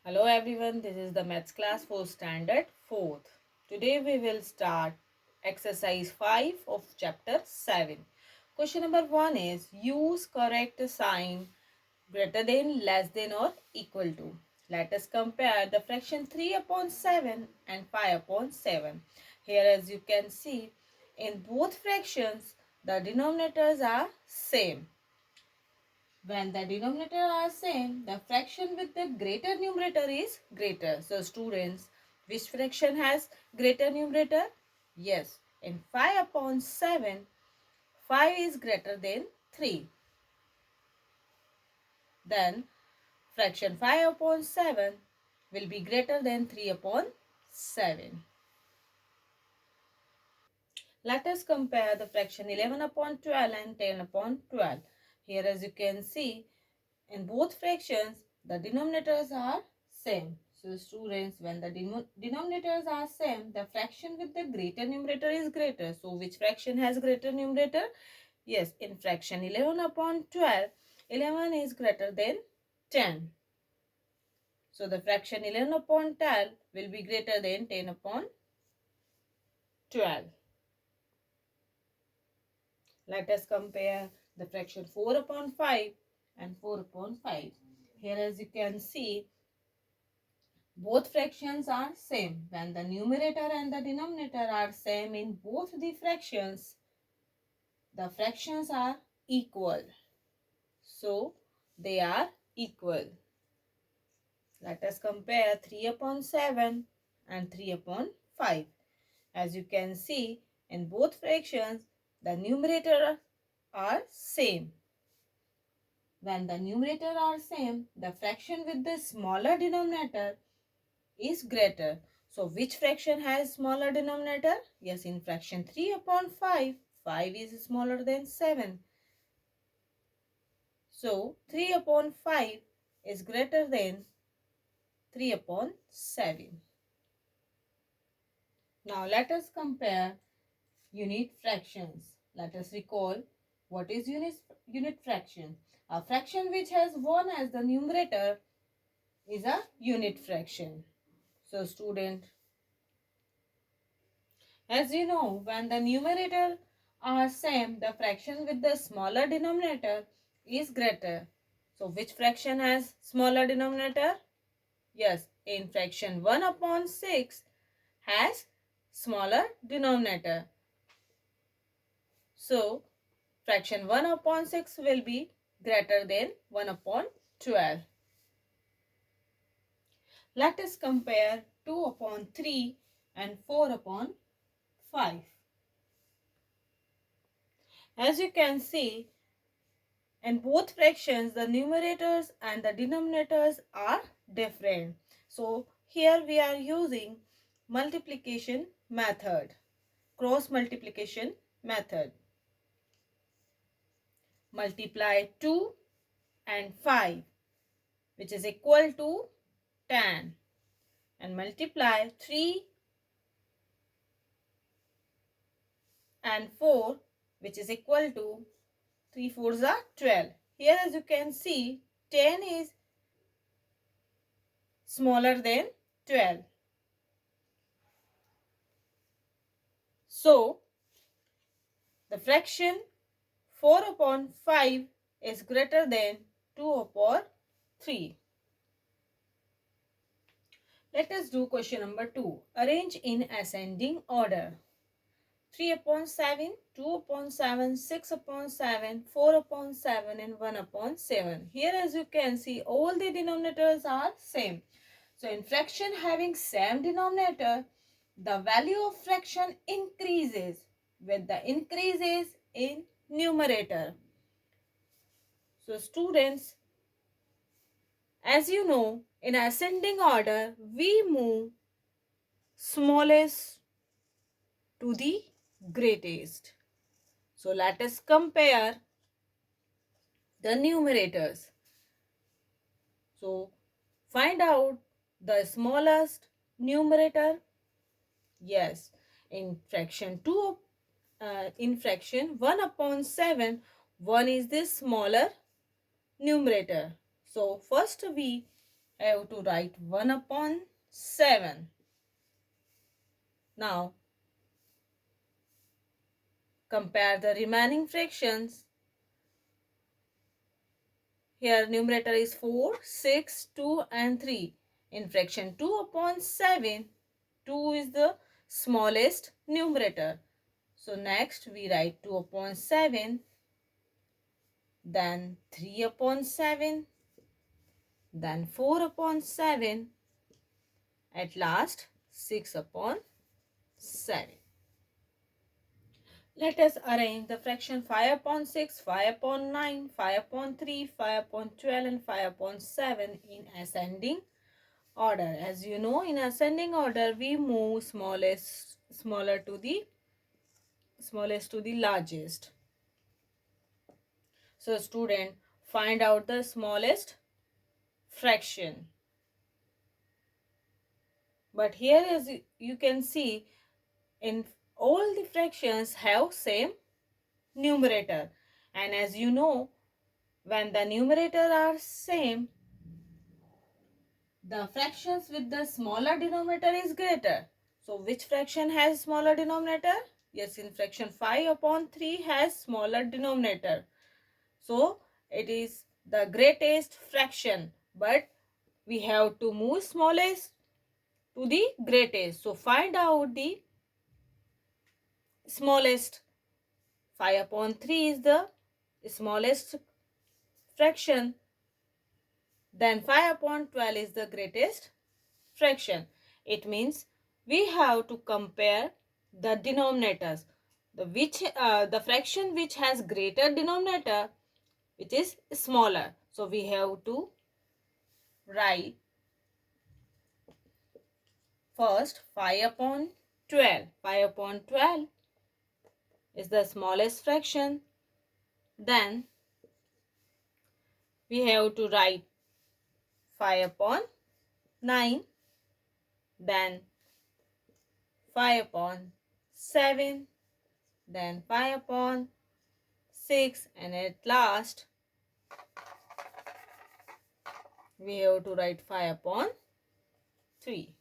Hello everyone, this is the maths class for standard 4th. Today we will start exercise 5 of chapter 7. Question number 1 is use correct sign greater than, less than or equal to. Let us compare the fraction 3 upon 7 and 5 upon 7. Here as you can see, in both fractions the denominators are same. When the denominator are same, the fraction with the greater numerator is greater. So students, which fraction has greater numerator? Yes, in 5 upon 7, 5 is greater than 3. Then fraction 5 upon 7 will be greater than 3 upon 7. Let us compare the fraction 11 upon 12 and 10 upon 12. Here as you can see, in both fractions, the denominators are same. So students, when the denominators are same, the fraction with the greater numerator is greater. So which fraction has greater numerator? Yes, in fraction 11 upon 12, 11 is greater than 10. So the fraction 11 upon 12 will be greater than 10 upon 12. Let us compare the fraction 4 upon 5 and 4 upon 5. Here as you can see, both fractions are same. When the numerator and the denominator are same in both the fractions are equal. So, they are equal. Let us compare 3 upon 7 and 3 upon 5. As you can see, in both fractions, the numerator are same. When the numerator are same, the fraction with the smaller denominator is greater. So which fraction has smaller denominator? Yes, in fraction 3 upon 5, 5 is smaller than 7. So 3 upon 5 is greater than 3 upon 7. Now let us compare unit fractions. Let us recall what is unit fraction. A fraction which has 1 as the numerator is a unit fraction. So student, as you know, when the numerator are same, the fraction with the smaller denominator is greater. So which fraction has smaller denominator? Yes, in fraction 1 upon 6 has smaller denominator. So fraction 1 upon 6 will be greater than 1 upon 12. Let us compare 2 upon 3 and 4 upon 5. As you can see, in both fractions, the numerators and the denominators are different. So here we are using multiplication method, cross multiplication method. Multiply 2 and 5, which is equal to 10, and multiply 3 and 4, which is equal to 3 4s are 12. Here as you can see, 10 is smaller than 12. So the fraction 4 upon 5 is greater than 2 upon 3. Let us do question number 2. Arrange in ascending order. 3 upon 7, 2 upon 7, 6 upon 7, 4 upon 7 and 1 upon 7. Here as you can see, all the denominators are same. So in fraction having same denominator, the value of fraction increases with the increases in numerator. So students, as you know, in ascending order, we move smallest to the greatest. So let us compare the numerators. So find out the smallest numerator. Yes, in fraction 1 upon 7, 1 is the smaller numerator. So first we have to write 1 upon 7. Now compare the remaining fractions. Here numerator is 4, 6, 2 and 3. In fraction 2 upon 7, 2 is the smallest numerator. So next we write 2 upon 7, then 3 upon 7, then 4 upon 7, at last 6 upon 7. Let us arrange the fraction 5 upon 6, 5 upon 9, 5 upon 3, 5 upon 12 and 5 upon 7 in ascending order. As you know, in ascending order we move smallest to the largest. So student, find out the smallest fraction. But here as you can see, in all the fractions have same numerator, and as you know, when the numerator are same, the fractions with the smaller denominator is greater. So which fraction has smaller denominator? Yes, in fraction 5 upon 3 has smaller denominator. So it is the greatest fraction, but we have to move smallest to the greatest. So find out the smallest. 5 upon 3 is the smallest fraction. Then 5 upon 12 is the greatest fraction. It means we have to compare the denominators. The fraction which has greater denominator, which is smaller. So we have to write first 5 upon 12. 5 upon 12 is the smallest fraction. Then we have to write 5 upon 9. Then 5 upon 7. Then 5 upon 6. And at last we have to write 5 upon 3.